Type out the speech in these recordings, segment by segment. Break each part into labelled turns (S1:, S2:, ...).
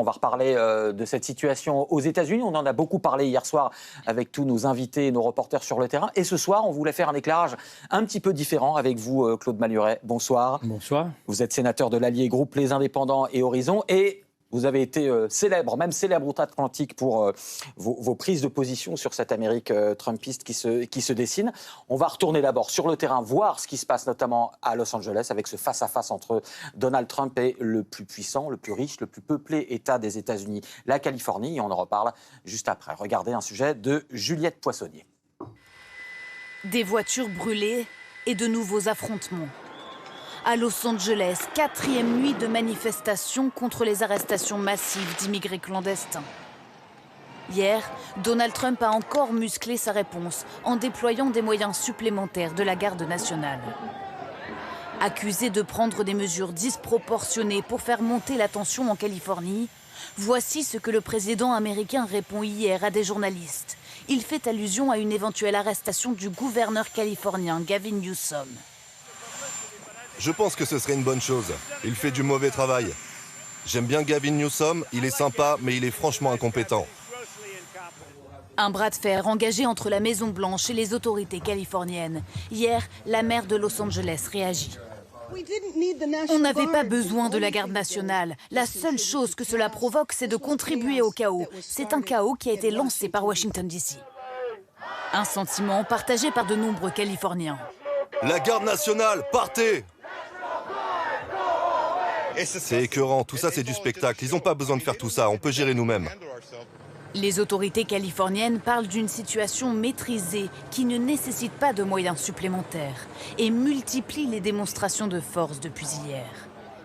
S1: va reparler de cette situation aux États-Unis. On en a beaucoup parlé hier soir avec tous nos invités et nos reporters sur le terrain. Et ce soir, on voulait faire un éclairage un petit peu différent avec vous, Claude Maluret. Bonsoir.
S2: Bonsoir.
S1: Vous êtes sénateur de l'allié groupe Les Indépendants et Horizon. Et vous avez été célèbre, même célèbre outre-Atlantique pour vos prises de position sur cette Amérique trumpiste qui se dessine. On va retourner d'abord sur le terrain, voir ce qui se passe notamment à Los Angeles avec ce face-à-face entre Donald Trump et le plus puissant, le plus riche, le plus peuplé État des États-Unis, la Californie. Et on en reparle juste après. Regardez un sujet de Juliette Poissonnier.
S3: Des voitures brûlées et de nouveaux affrontements. À Los Angeles, 4e nuit de manifestation contre les arrestations massives d'immigrés clandestins. Hier, Donald Trump a encore musclé sa réponse en déployant des moyens supplémentaires de la garde nationale. Accusé de prendre des mesures disproportionnées pour faire monter la tension en Californie, voici ce que le président américain répond hier à des journalistes. Il fait allusion à une éventuelle arrestation du gouverneur californien Gavin Newsom.
S4: Je pense que ce serait une bonne chose. Il fait du mauvais travail. J'aime bien Gavin Newsom, il est sympa, mais il est franchement incompétent.
S3: Un bras de fer engagé entre la Maison-Blanche et les autorités californiennes. Hier, la maire de Los Angeles réagit. On n'avait pas besoin de la garde nationale. La seule chose que cela provoque, c'est de contribuer au chaos. C'est un chaos qui a été lancé par Washington DC. Un sentiment partagé par de nombreux Californiens.
S4: La garde nationale, partez! C'est écœurant, tout ça c'est du spectacle. Ils n'ont pas besoin de faire tout ça, on peut gérer nous-mêmes.
S3: Les autorités californiennes parlent d'une situation maîtrisée qui ne nécessite pas de moyens supplémentaires et multiplient les démonstrations de force depuis hier.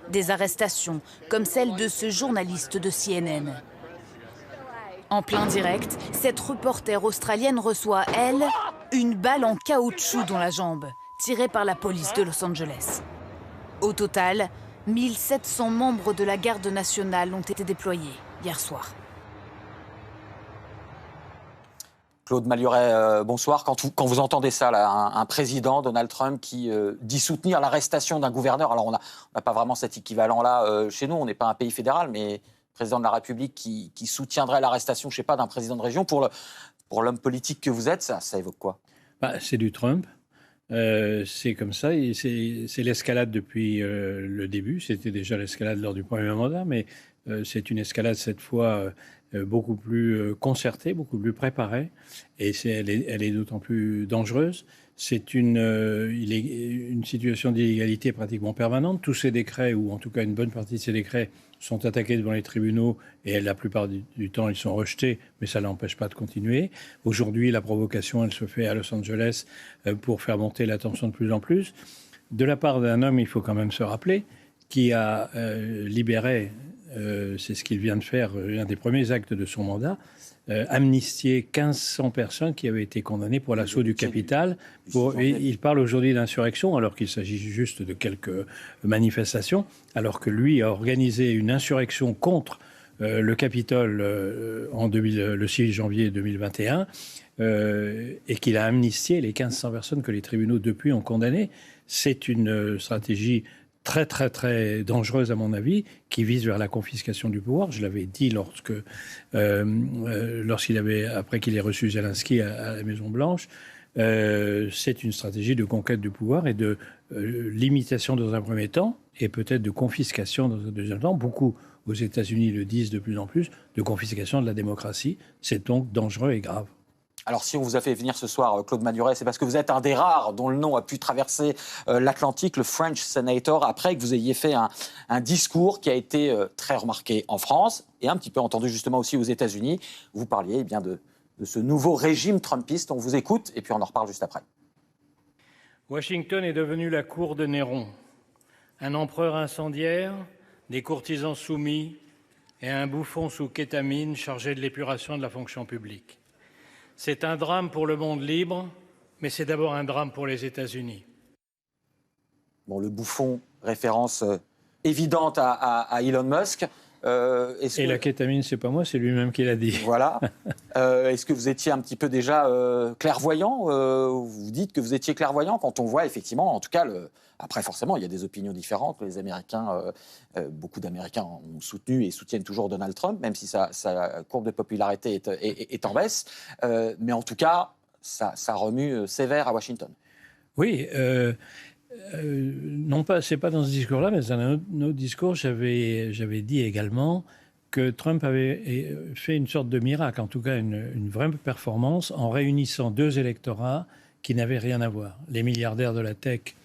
S3: Des arrestations comme celle de ce journaliste de CNN. En plein direct, cette reporter australienne reçoit, elle, une balle en caoutchouc dans la jambe, tirée par la police de Los Angeles. Au total, 1700 membres de la garde nationale ont été déployés hier soir.
S1: Claude Maluret, bonsoir. Quand vous entendez ça, là, un président, Donald Trump, qui dit soutenir l'arrestation d'un gouverneur, alors on n'a pas vraiment cet équivalent-là chez nous, on n'est pas un pays fédéral, mais président de la République qui soutiendrait l'arrestation, je ne sais pas, d'un président de région, pour l'homme politique que vous êtes, ça évoque quoi?
S2: C'est du Trump. C'est comme ça, et c'est l'escalade depuis le début. C'était déjà l'escalade lors du premier mandat, mais c'est une escalade cette fois beaucoup plus concertée, beaucoup plus préparée, et elle est d'autant plus dangereuse. C'est une situation d'illégalité pratiquement permanente. Tous ces décrets, ou en tout cas une bonne partie de ces décrets, sont attaqués devant les tribunaux et la plupart du temps, ils sont rejetés, mais ça n'empêche pas de continuer. Aujourd'hui, la provocation, elle se fait à Los Angeles pour faire monter la tension de plus en plus. De la part d'un homme, il faut quand même se rappeler, qui a libéré, c'est ce qu'il vient de faire, un des premiers actes de son mandat, amnistier 1500 personnes qui avaient été condamnées pour l'assaut du Capitole. Il parle aujourd'hui d'insurrection, alors qu'il s'agit juste de quelques manifestations, alors que lui a organisé une insurrection contre le Capitole le 6 janvier 2021 et qu'il a amnistié les 1500 personnes que les tribunaux depuis ont condamnées. C'est une stratégie très, très, très dangereuse, à mon avis, qui vise vers la confiscation du pouvoir. Je l'avais dit après qu'il ait reçu Zelensky à la Maison-Blanche. C'est une stratégie de conquête du pouvoir et de limitation dans un premier temps, et peut-être de confiscation dans un deuxième temps. Beaucoup aux États-Unis le disent de plus en plus, de confiscation de la démocratie. C'est donc dangereux et grave.
S1: Alors, si on vous a fait venir ce soir, Claude Maluret, c'est parce que vous êtes un des rares dont le nom a pu traverser l'Atlantique, le French Senator, après que vous ayez fait un discours qui a été très remarqué en France et un petit peu entendu justement aussi aux États-Unis. Vous parliez bien de ce nouveau régime trumpiste. On vous écoute et puis on en reparle juste après.
S2: Washington est devenu la cour de Néron, un empereur incendiaire, des courtisans soumis et un bouffon sous kétamine chargé de l'épuration de la fonction publique. C'est un drame pour le monde libre, mais c'est d'abord un drame pour les États-Unis.
S1: Bon, le bouffon, référence évidente à Elon Musk.
S2: Et la kétamine, c'est pas moi, c'est lui-même qui l'a dit.
S1: Voilà. Est-ce que vous étiez un petit peu déjà clairvoyant vous dites que vous étiez clairvoyant quand on voit effectivement, en tout cas, après forcément, il y a des opinions différentes. Les Américains, beaucoup d'Américains ont soutenu et soutiennent toujours Donald Trump, même si sa courbe de popularité est en baisse. Mais en tout cas, ça remue sévère à Washington.
S2: Oui. Non pas, c'est pas dans ce discours-là, mais dans un autre discours, j'avais dit également que Trump avait fait une sorte de miracle, en tout cas une vraie performance, en réunissant deux électorats qui n'avaient rien à voir. Les milliardaires de la tech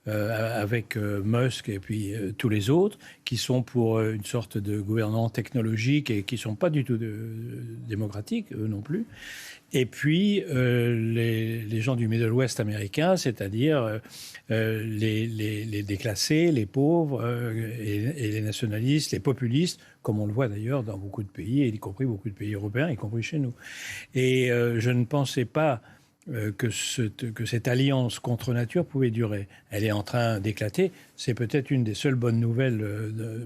S2: avec Musk et puis tous les autres, qui sont pour une sorte de gouvernement technologique et qui ne sont pas du tout démocratiques, eux non plus. Et puis les gens du Middle West américain, c'est-à-dire les déclassés, les pauvres et les nationalistes, les populistes, comme on le voit d'ailleurs dans beaucoup de pays, y compris beaucoup de pays européens, y compris chez nous. Et je ne pensais pas que cette alliance contre nature pouvait durer. Elle est en train d'éclater. C'est peut-être une des seules bonnes nouvelles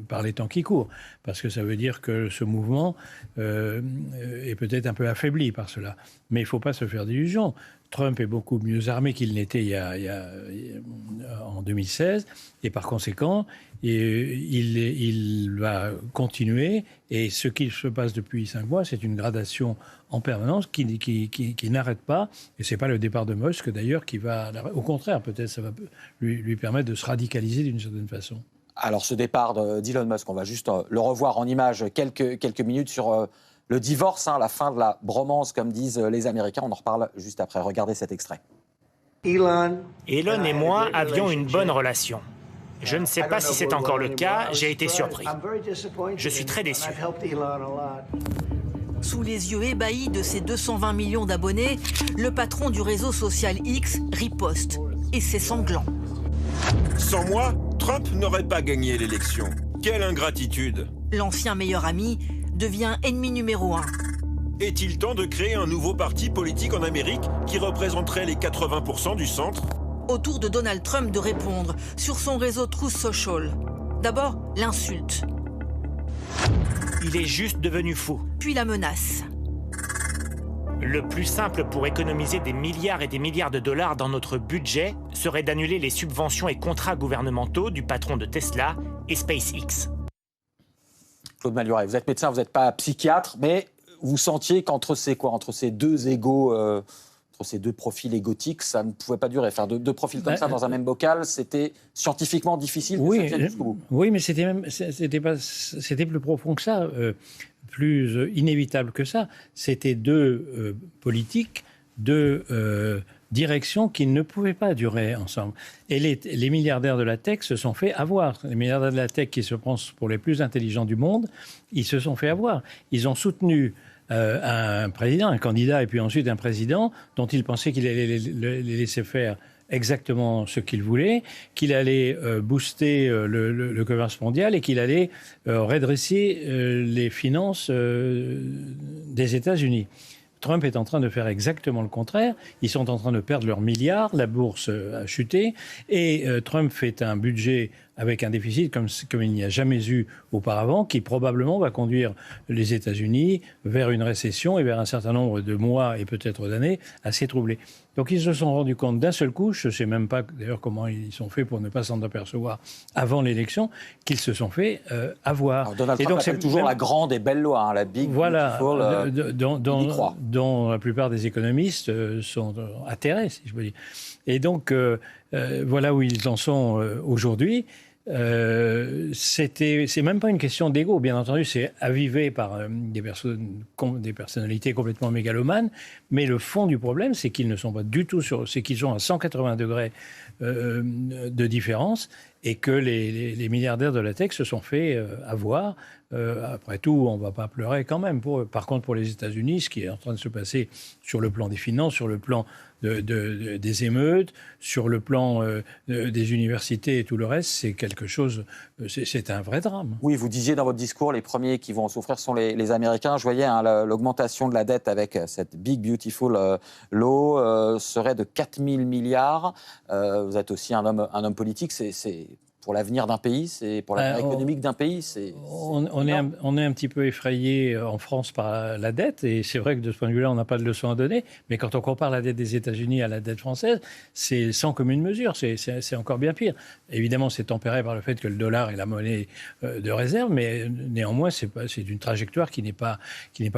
S2: par les temps qui courent, parce que ça veut dire que ce mouvement est peut-être un peu affaibli par cela. Mais il ne faut pas se faire d'illusions. Trump est beaucoup mieux armé qu'il n'était en 2016, et par conséquent, il va continuer. Et ce qui se passe depuis 5 mois, c'est une gradation en permanence qui n'arrête pas. Et ce n'est pas le départ de Musk, d'ailleurs, qui va... Au contraire, peut-être ça va lui permettre de se radicaliser d'une certaine façon.
S1: Alors, ce départ d'Elon Musk, on va juste le revoir en images quelques minutes sur le divorce, la fin de la bromance, comme disent les Américains. On en reparle juste après. Regardez cet extrait.
S5: Elon et moi avions une bonne relation. Je ne sais pas si c'est encore le cas, j'ai été surpris. Je suis très déçu.
S6: Sous les yeux ébahis de ses 220 millions d'abonnés, le patron du réseau social X riposte. Et c'est sanglant.
S7: Sans moi, Trump n'aurait pas gagné l'élection. Quelle ingratitude!
S6: L'ancien meilleur ami devient ennemi numéro 1.
S7: Est-il temps de créer un nouveau parti politique en Amérique qui représenterait les 80% du centre?
S6: Au tour de Donald Trump de répondre sur son réseau Truth Social. D'abord, l'insulte.
S5: Il est juste devenu fou.
S6: Puis la menace.
S5: Le plus simple pour économiser des milliards et des milliards de dollars dans notre budget serait d'annuler les subventions et contrats gouvernementaux du patron de Tesla et SpaceX.
S1: Claude Malhuret, vous êtes médecin, vous n'êtes pas psychiatre, mais vous sentiez qu'entre ces deux égos, entre ces deux profils égotiques, ça ne pouvait pas durer. Faire deux profils comme ça dans un même bocal, c'était scientifiquement difficile.
S2: Oui, mais c'était plus profond que ça, plus inévitable que ça. C'était deux politiques, deux directions qui ne pouvaient pas durer ensemble. Et les milliardaires de la tech se sont fait avoir. Les milliardaires de la tech qui se pensent pour les plus intelligents du monde, ils se sont fait avoir. Ils ont soutenu un président, un candidat, et puis ensuite un président dont ils pensaient qu'il allait les laisser faire exactement ce qu'il voulait, qu'il allait booster le commerce mondial et qu'il allait redresser les finances des États-Unis. Trump est en train de faire exactement le contraire. Ils sont en train de perdre leurs milliards, la bourse a chuté, et Trump fait un budget avec un déficit comme il n'y a jamais eu auparavant, qui probablement va conduire les États-Unis vers une récession et vers un certain nombre de mois et peut-être d'années assez troublés. Donc ils se sont rendus compte d'un seul coup, je ne sais même pas d'ailleurs comment ils sont faits pour ne pas s'en apercevoir avant l'élection, qu'ils se sont fait avoir.
S1: Alors Donald Trump appelle toujours la grande et belle loi, la big
S2: beautiful,
S1: beautiful,
S2: dont la plupart des économistes sont atterrés, si je peux dire. Et donc voilà où ils en sont aujourd'hui. C'est même pas une question d'ego, bien entendu, c'est avivé par des personnalités complètement mégalomanes, mais le fond du problème, c'est qu'ils ne sont pas du tout c'est qu'ils sont à 180 degrés de différence, et que les milliardaires de la tech se sont fait avoir. Après tout, on ne va pas pleurer quand même. Par contre, pour les États-Unis, ce qui est en train de se passer sur le plan des finances, sur le plan des émeutes, sur le plan des universités et tout le reste, c'est quelque chose, c'est un vrai drame.
S1: Oui, vous disiez dans votre discours, les premiers qui vont en souffrir sont les Américains. Je voyais l'augmentation de la dette avec cette Big Beautiful Law serait de 4 000 milliards. Vous êtes aussi un homme politique, l'avenir d'un pays, c'est pour l'avenir économique d'un pays.
S2: On est un petit peu effrayé en France par la dette, et c'est vrai que de ce point de vue-là, on n'a pas de leçon à donner. Mais quand on compare la dette des États-Unis à la dette française, c'est sans commune mesure. C'est encore bien pire. Évidemment, c'est tempéré par le fait que le dollar est la monnaie de réserve, mais néanmoins, c'est une trajectoire qui n'est pas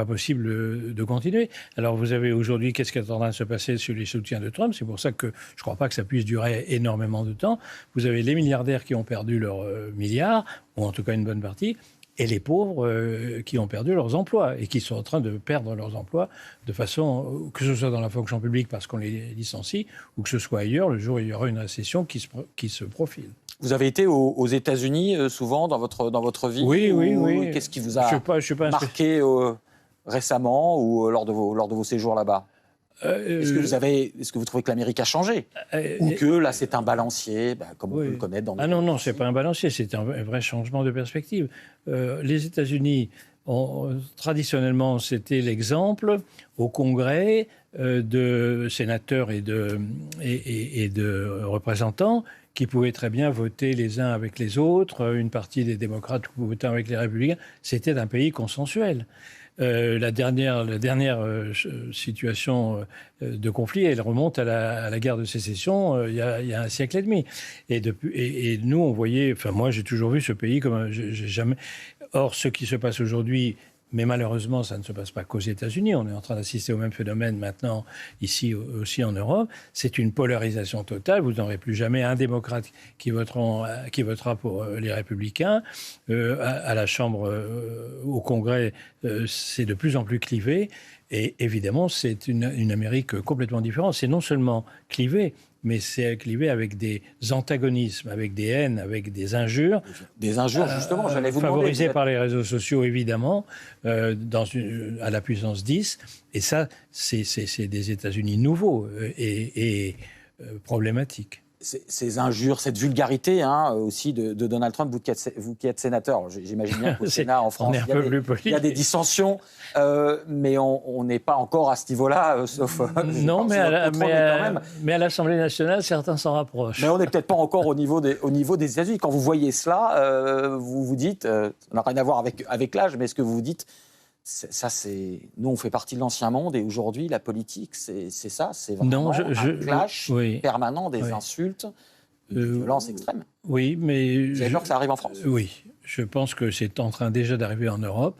S2: possible de continuer. Alors, vous avez aujourd'hui, qu'est-ce qui est en train de se passer sur les soutiens de Trump? C'est pour ça que je ne crois pas que ça puisse durer énormément de temps. Vous avez les milliardaires qui ont perdu leurs milliards, ou en tout cas une bonne partie, et les pauvres qui ont perdu leurs emplois et qui sont en train de perdre leurs emplois de façon, que ce soit dans la fonction publique parce qu'on les licencie, ou que ce soit ailleurs, le jour où il y aura une récession qui se profile.
S1: Vous avez été aux États-Unis souvent dans votre vie?
S2: Oui.
S1: Qu'est-ce qui vous a marqué récemment ou lors de vos séjours là-bas? Est-ce que vous trouvez que l'Amérique a changé? Ou que là, c'est un balancier, comme on peut le connaître dans le...
S2: Non, c'est pas un balancier, c'est un vrai changement de perspective. Les États-Unis, traditionnellement, c'était l'exemple au Congrès de sénateurs et de représentants qui pouvaient très bien voter les uns avec les autres. Une partie des démocrates pouvaient voter avec les républicains. C'était un pays consensuel. La dernière situation de conflit, elle remonte à la guerre de sécession il y a un siècle et demi. Et nous, on voyait... Enfin, moi, j'ai toujours vu ce pays comme... j'ai jamais... Or, ce qui se passe aujourd'hui... Mais malheureusement, ça ne se passe pas qu'aux États-Unis. On est en train d'assister au même phénomène maintenant, ici aussi en Europe. C'est une polarisation totale. Vous n'aurez plus jamais un démocrate qui votera pour les Républicains. À la Chambre, au Congrès, c'est de plus en plus clivé. Et évidemment, c'est une Amérique complètement différente. C'est non seulement clivé, mais c'est clivé avec des antagonismes, avec des haines, avec des injures.
S1: Des injures, justement, j'allais vous demander.
S2: Favorisées par les réseaux sociaux, évidemment, à la puissance 10. Et ça, c'est des États-Unis nouveaux et problématiques.
S1: Ces injures, cette vulgarité aussi de Donald Trump, vous qui êtes sénateur, j'imagine bien qu'au Sénat en France, il y a des dissensions, mais on n'est pas encore à ce niveau-là, sauf...
S2: Non, mais à l'Assemblée nationale, certains s'en rapprochent.
S1: Mais on n'est peut-être pas encore au niveau des États-Unis. Quand vous voyez cela, vous vous dites, ça n'a rien à voir avec l'âge, mais est-ce que vous vous dites... Nous, on fait partie de l'ancien monde et aujourd'hui, la politique, c'est ça, c'est vraiment un clash permanent, des insultes, des violences extrêmes.
S2: Oui, mais...
S1: Vous avez peur que ça arrive en France?
S2: Oui, je pense que c'est en train déjà d'arriver en Europe.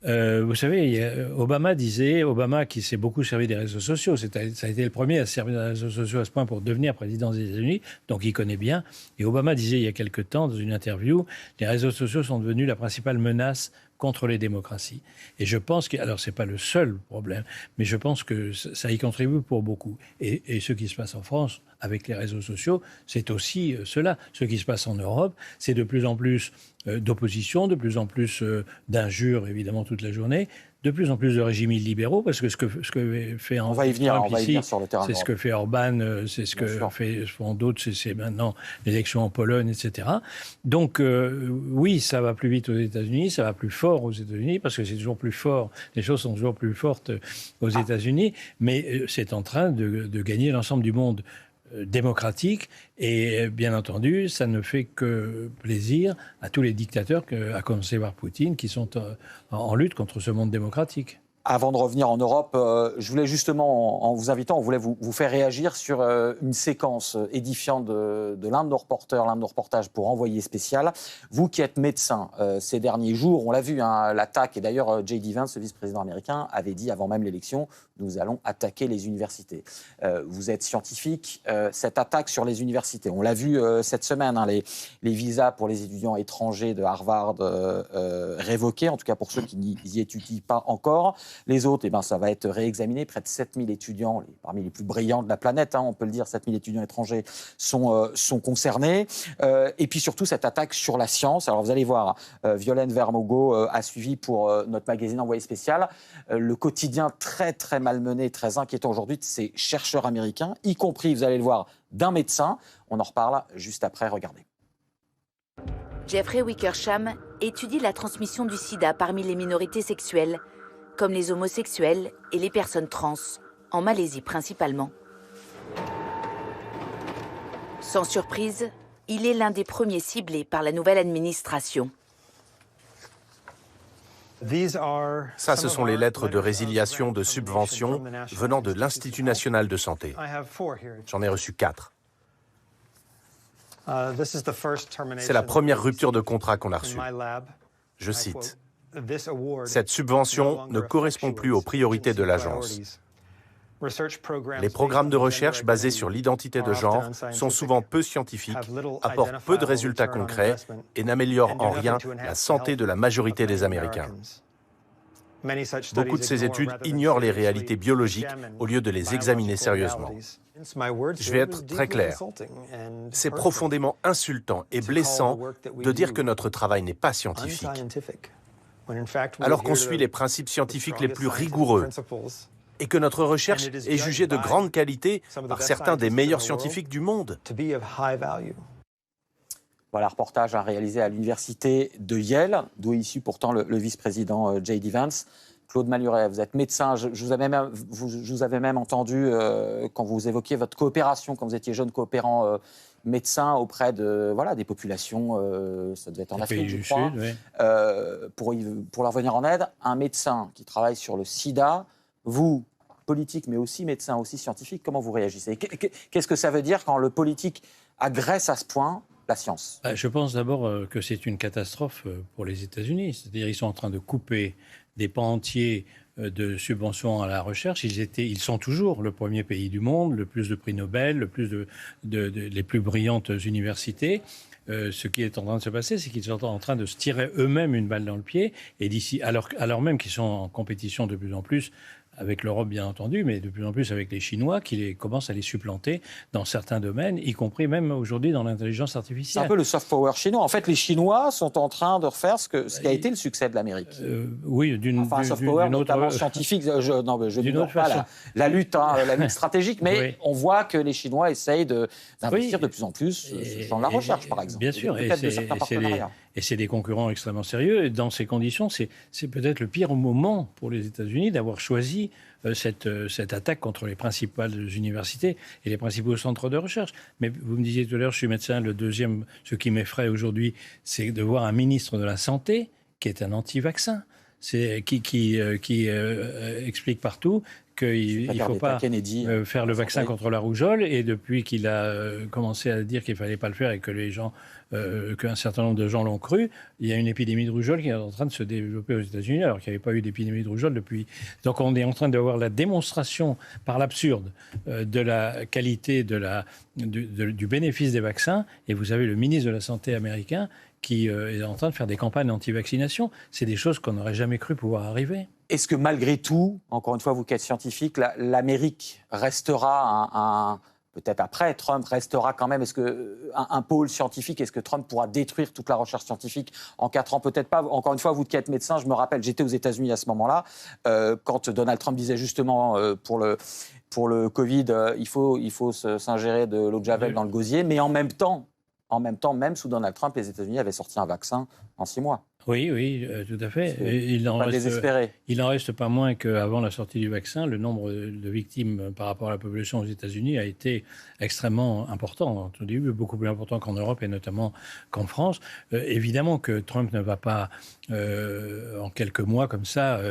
S2: Vous savez, Obama qui s'est beaucoup servi des réseaux sociaux, ça a été le premier à se servir des réseaux sociaux à ce point pour devenir président des États-Unis, donc il connaît bien. Et Obama disait il y a quelque temps dans une interview, les réseaux sociaux sont devenus la principale menace contre les démocraties. Et je pense que, alors c'est pas le seul problème, mais je pense que ça y contribue pour beaucoup. Et ce qui se passe en France avec les réseaux sociaux, c'est aussi cela. Ce qui se passe en Europe, c'est de plus en plus d'opposition, de plus en plus d'injures, évidemment, toute la journée, de plus en plus de régimes illibéraux, parce que ce que fait
S1: on va y venir sur le terrain.
S2: C'est ce que fait Orban, c'est ce que font d'autres, c'est maintenant l'élection en Pologne, etc. Donc oui, ça va plus vite aux États-Unis, ça va plus fort aux États-Unis, parce que c'est toujours plus fort, les choses sont toujours plus fortes aux États-Unis, mais c'est en train de gagner l'ensemble du monde démocratique, et bien entendu, ça ne fait que plaisir à tous les dictateurs, à commencer par Poutine, qui sont en lutte contre ce monde démocratique.
S1: Avant de revenir en Europe, je voulais justement, en vous invitant, on voulait vous faire réagir sur une séquence édifiante de l'un de nos reporters, l'un de nos reportages pour Envoyé spécial. Vous qui êtes médecin ces derniers jours, on l'a vu, l'attaque, et d'ailleurs J.D. Vance, le vice-président américain, avait dit avant même l'élection, nous allons attaquer les universités. Vous êtes scientifique, cette attaque sur les universités, on l'a vu cette semaine, les visas pour les étudiants étrangers de Harvard révoqués, en tout cas pour ceux qui n'y étudient pas encore. Les autres, ça va être réexaminé. Près de 7000 étudiants, parmi les plus brillants de la planète, on peut le dire, 7000 étudiants étrangers sont concernés. Et puis surtout, cette attaque sur la science. Alors vous allez voir, Violaine Vermogo a suivi pour notre magazine Envoyé spécial le quotidien très, très malmené, très inquiétant aujourd'hui de ces chercheurs américains, y compris, vous allez le voir, d'un médecin. On en reparle juste après, regardez.
S3: Jeffrey Wickersham étudie la transmission du sida parmi les minorités sexuelles, comme les homosexuels et les personnes trans, en Malaisie principalement. Sans surprise,
S8: il est l'un des premiers ciblés par la nouvelle administration.
S9: Ça, ce sont les lettres de résiliation de subventions venant de l'Institut national de santé. J'en ai reçu 4. C'est la première rupture de contrat qu'on a reçue. Je cite, « Cette subvention ne correspond plus aux priorités de l'agence. Les programmes de recherche basés sur l'identité de genre sont souvent peu scientifiques, apportent peu de résultats concrets et n'améliorent en rien la santé de la majorité des Américains. Beaucoup de ces études ignorent les réalités biologiques au lieu de les examiner sérieusement. Je vais être très clair. C'est profondément insultant et blessant de dire que notre travail n'est pas scientifique, alors qu'on suit les principes scientifiques les plus rigoureux et que notre recherche est jugée de grande qualité par certains des meilleurs scientifiques du monde. »
S1: Voilà, reportage réalisé à l'université de Yale, d'où est issu pourtant le vice-président J.D. Vance. Claude Maluret, vous êtes médecin. Je vous avais même entendu quand vous évoquiez votre coopération, quand vous étiez jeune coopérant médecin auprès de, des populations, ça devait être en Afrique, je crois, pour leur venir en aide. Un médecin qui travaille sur le sida, vous, politique, mais aussi médecin, aussi scientifique, comment vous réagissez ? Qu'est-ce que ça veut dire quand le politique agresse à ce point la science ?
S2: Je pense d'abord que c'est une catastrophe pour les États-Unis. C'est-à-dire qu'ils sont en train de couper des pans entiers de subventions à la recherche. Ils sont toujours le premier pays du monde, le plus de prix Nobel, les plus brillantes universités. Ce qui est en train de se passer, c'est qu'ils sont en train de se tirer eux-mêmes une balle dans le pied. Et d'ici, alors même qu'ils sont en compétition de plus en plus avec l'Europe, bien entendu, mais de plus en plus avec les Chinois qui commencent à les supplanter dans certains domaines, y compris même aujourd'hui dans l'intelligence artificielle.
S1: C'est un peu le soft power chinois. En fait, les Chinois sont en train de refaire ce qui a été le succès de l'Amérique.
S2: Oui,
S1: un soft power notamment scientifique. Je ne pas la lutte stratégique, mais oui. On voit que les Chinois essayent d'investir de plus en plus dans la recherche, par exemple.
S2: Bien sûr, et c'est des concurrents extrêmement sérieux. Et dans ces conditions, c'est peut-être le pire moment pour les États-Unis d'avoir choisi cette attaque contre les principales universités et les principaux centres de recherche. Mais vous me disiez tout à l'heure, je suis médecin, ce qui m'effraie aujourd'hui, c'est de voir un ministre de la Santé qui est un anti-vaccin, qui explique partout qu'il ne faut pas faire le vaccin contre la rougeole. Et depuis qu'il a commencé à dire qu'il ne fallait pas le faire et que qu'un certain nombre de gens l'ont cru, il y a une épidémie de rougeole qui est en train de se développer aux États-Unis, alors qu'il n'y avait pas eu d'épidémie de rougeole depuis. Donc on est en train d'avoir la démonstration par l'absurde de la qualité du bénéfice des vaccins. Et vous avez le ministre de la Santé américain qui est en train de faire des campagnes anti-vaccination. C'est des choses qu'on n'aurait jamais cru pouvoir arriver.
S1: Est-ce que malgré tout, encore une fois, vous qui êtes scientifique, l'Amérique restera peut-être après, Trump restera quand même, est-ce qu'un pôle scientifique, est-ce que Trump pourra détruire toute la recherche scientifique en 4 ans? Peut-être pas. Encore une fois, vous qui êtes médecin, je me rappelle, j'étais aux États-Unis à ce moment-là, quand Donald Trump disait justement pour le Covid, il faut s'ingérer de l'eau de Javel dans le gosier, mais en même temps, même sous Donald Trump, les États-Unis avaient sorti un vaccin en 6 mois.
S2: Oui, tout à fait. Il n'en reste pas moins qu'avant la sortie du vaccin, le nombre de victimes par rapport à la population aux États-Unis a été extrêmement important. Au début, beaucoup plus important qu'en Europe et notamment qu'en France. Évidemment que Trump ne va pas, en quelques mois comme ça,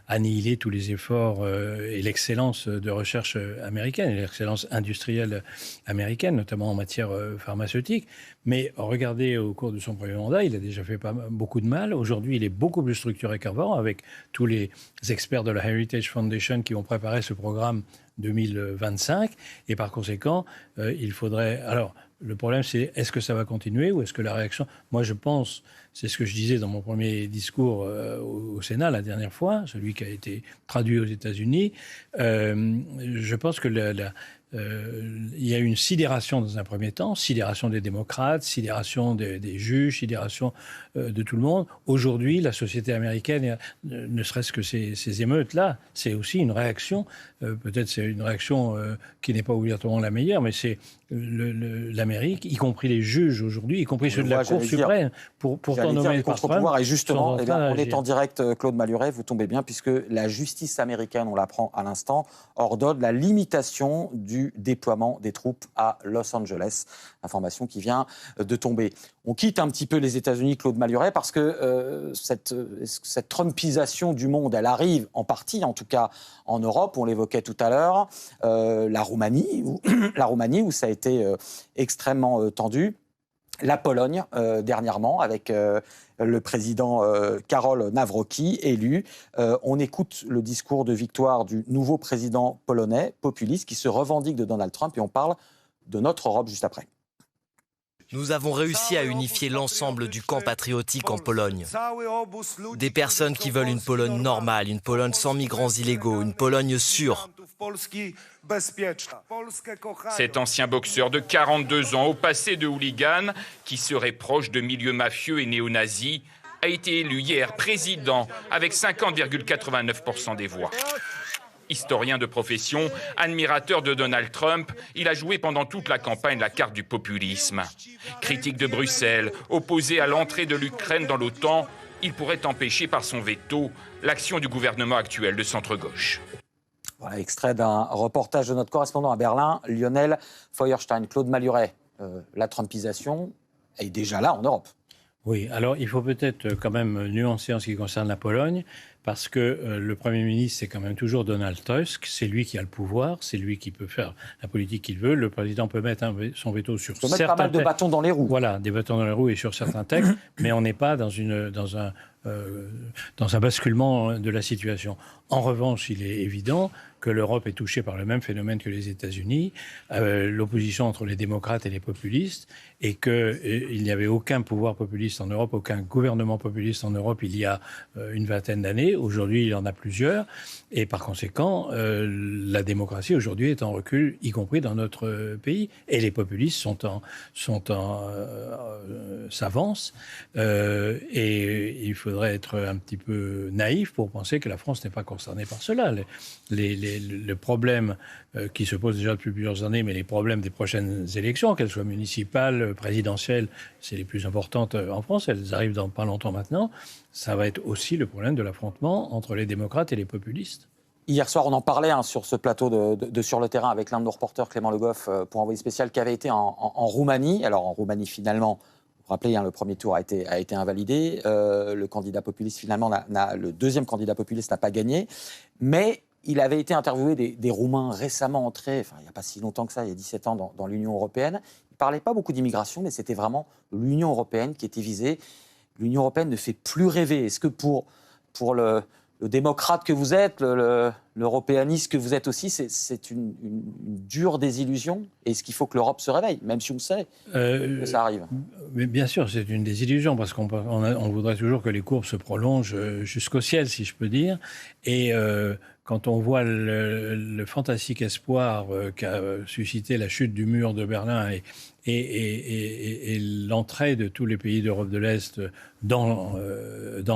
S2: annihiler tous les efforts et l'excellence de recherche américaine et l'excellence industrielle américaine, notamment en matière pharmaceutique. Mais regardez, au cours de son premier mandat, il a déjà fait beaucoup de mal. Aujourd'hui, il est beaucoup plus structuré qu'avant, avec tous les experts de la Heritage Foundation qui ont préparé ce programme 2025. Et par conséquent, il faudrait... Alors, le problème, c'est est-ce que ça va continuer ou est-ce que la réaction... Moi, je pense, c'est ce que je disais dans mon premier discours au Sénat la dernière fois, celui qui a été traduit aux États-Unis. Je pense que il y a eu une sidération dans un premier temps, sidération des démocrates, sidération des juges, sidération de tout le monde. Aujourd'hui, la société américaine, ne serait-ce que ces émeutes-là, c'est aussi une réaction, peut-être c'est une réaction qui n'est pas obligatoirement la meilleure, mais c'est l'Amérique, y compris les juges aujourd'hui, y compris ceux de la Cour suprême, pour
S1: dire, les
S2: par
S1: contre-pouvoirs.
S2: Trump
S1: Et justement,
S2: sont en train
S1: on est
S2: d'agir.
S1: en direct, Claude Maluret, vous tombez bien, puisque la justice américaine, on l'apprend à l'instant, ordonne la limitation du déploiement des troupes à Los Angeles. Information qui vient de tomber. On quitte un petit peu les États-Unis, Claude Maluret, parce que cette trumpisation du monde, elle arrive en partie, en tout cas en Europe. On l'évoquait tout à l'heure. La Roumanie, où ça a été extrêmement tendu. La Pologne, dernièrement, avec le président Karol Nawrocki, élu. On écoute le discours de victoire du nouveau président polonais, populiste, qui se revendique de Donald Trump, et on parle de notre Europe juste après.
S10: Nous avons réussi à unifier l'ensemble du camp patriotique en Pologne. Des personnes qui veulent une Pologne normale, une Pologne sans migrants illégaux, une Pologne sûre.
S11: Cet ancien boxeur de 42 ans, au passé de hooligan, qui serait proche de milieux mafieux et néo-nazis, a été élu hier président avec 50,89% des voix. Historien de profession, admirateur de Donald Trump, il a joué pendant toute la campagne la carte du populisme. Critique de Bruxelles, opposé à l'entrée de l'Ukraine dans l'OTAN, il pourrait empêcher par son veto l'action du gouvernement actuel de centre-gauche.
S1: Voilà, extrait d'un reportage de notre correspondant à Berlin, Lionel Feuerstein. Claude Maluret, la trumpisation est déjà là en Europe.
S2: Oui, alors il faut peut-être quand même nuancer en ce qui concerne la Pologne, parce que le Premier ministre, c'est quand même toujours Donald Tusk, c'est lui qui a le pouvoir, c'est lui qui peut faire la politique qu'il veut. Le président peut mettre son veto sur certains textes.
S1: Il peut mettre pas mal de bâtons dans les roues.
S2: Voilà, des bâtons dans les roues et sur certains textes, mais on n'est pas dans un basculement de la situation. En revanche, il est évident que l'Europe est touchée par le même phénomène que les États-Unis, l'opposition entre les démocrates et les populistes, et qu'il n'y avait aucun pouvoir populiste en Europe, aucun gouvernement populiste en Europe il y a une vingtaine d'années. Aujourd'hui, il y en a plusieurs, et par conséquent, la démocratie aujourd'hui est en recul, y compris dans notre pays, et les populistes s'avancent, et il faudrait être un petit peu naïf pour penser que la France n'est pas concernée par cela. Le problème qui se pose déjà depuis plusieurs années, mais les problèmes des prochaines élections, qu'elles soient municipales, présidentielles, c'est les plus importantes en France, elles arrivent dans pas longtemps maintenant, ça va être aussi le problème de l'affrontement entre les démocrates et les populistes.
S1: Hier soir, on en parlait sur ce plateau de Sur le terrain avec l'un de nos reporters, Clément Le Goff, pour Envoyé spécial, qui avait été en Roumanie. Alors en Roumanie, finalement, vous vous rappelez, le premier tour a été invalidé. Le candidat populiste, finalement, le deuxième candidat populiste n'a pas gagné. Mais il avait été interviewé des Roumains récemment entrés, il n'y a pas si longtemps que ça, il y a 17 ans, dans l'Union européenne. Il ne parlait pas beaucoup d'immigration, mais c'était vraiment l'Union européenne qui était visée. L'Union européenne ne fait plus rêver. Est-ce que pour le démocrate que vous êtes, l'européaniste que vous êtes aussi, c'est une dure désillusion? Est-ce qu'il faut que l'Europe se réveille, même si on sait que ça arrive?
S2: Mais bien sûr, c'est une désillusion, parce qu'on voudrait toujours que les courbes se prolongent jusqu'au ciel, si je peux dire. Et quand on voit le fantastique espoir qu'a suscité la chute du mur de Berlin et l'entrée de tous les pays d'Europe de l'Est dans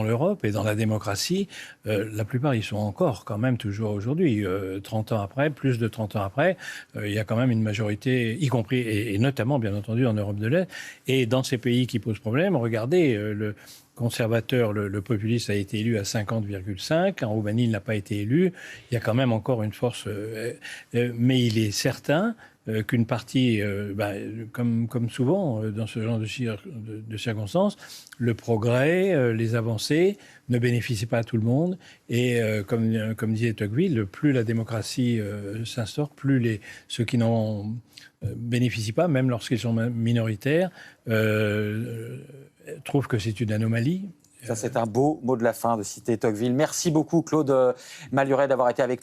S2: l'Europe et dans la démocratie, la plupart y sont encore quand même toujours aujourd'hui. 30 ans après, plus de 30 ans après, il y a quand même une majorité, y compris et notamment bien entendu en Europe de l'Est. Et dans ces pays qui posent problème, regardez, le conservateur, le populiste a été élu à 50,5. En Roumanie, il n'a pas été élu. Il y a quand même encore une force. Mais il est certain qu'une partie, comme souvent dans ce genre de circonstances, le progrès, les avancées ne bénéficient pas à tout le monde. Et comme disait Tocqueville, plus la démocratie s'instaure, plus ceux qui n'en bénéficient pas, même lorsqu'ils sont minoritaires, trouvent que c'est une anomalie.
S1: Ça, c'est un beau mot de la fin de citer Tocqueville. Merci beaucoup, Claude Maluret, d'avoir été avec nous.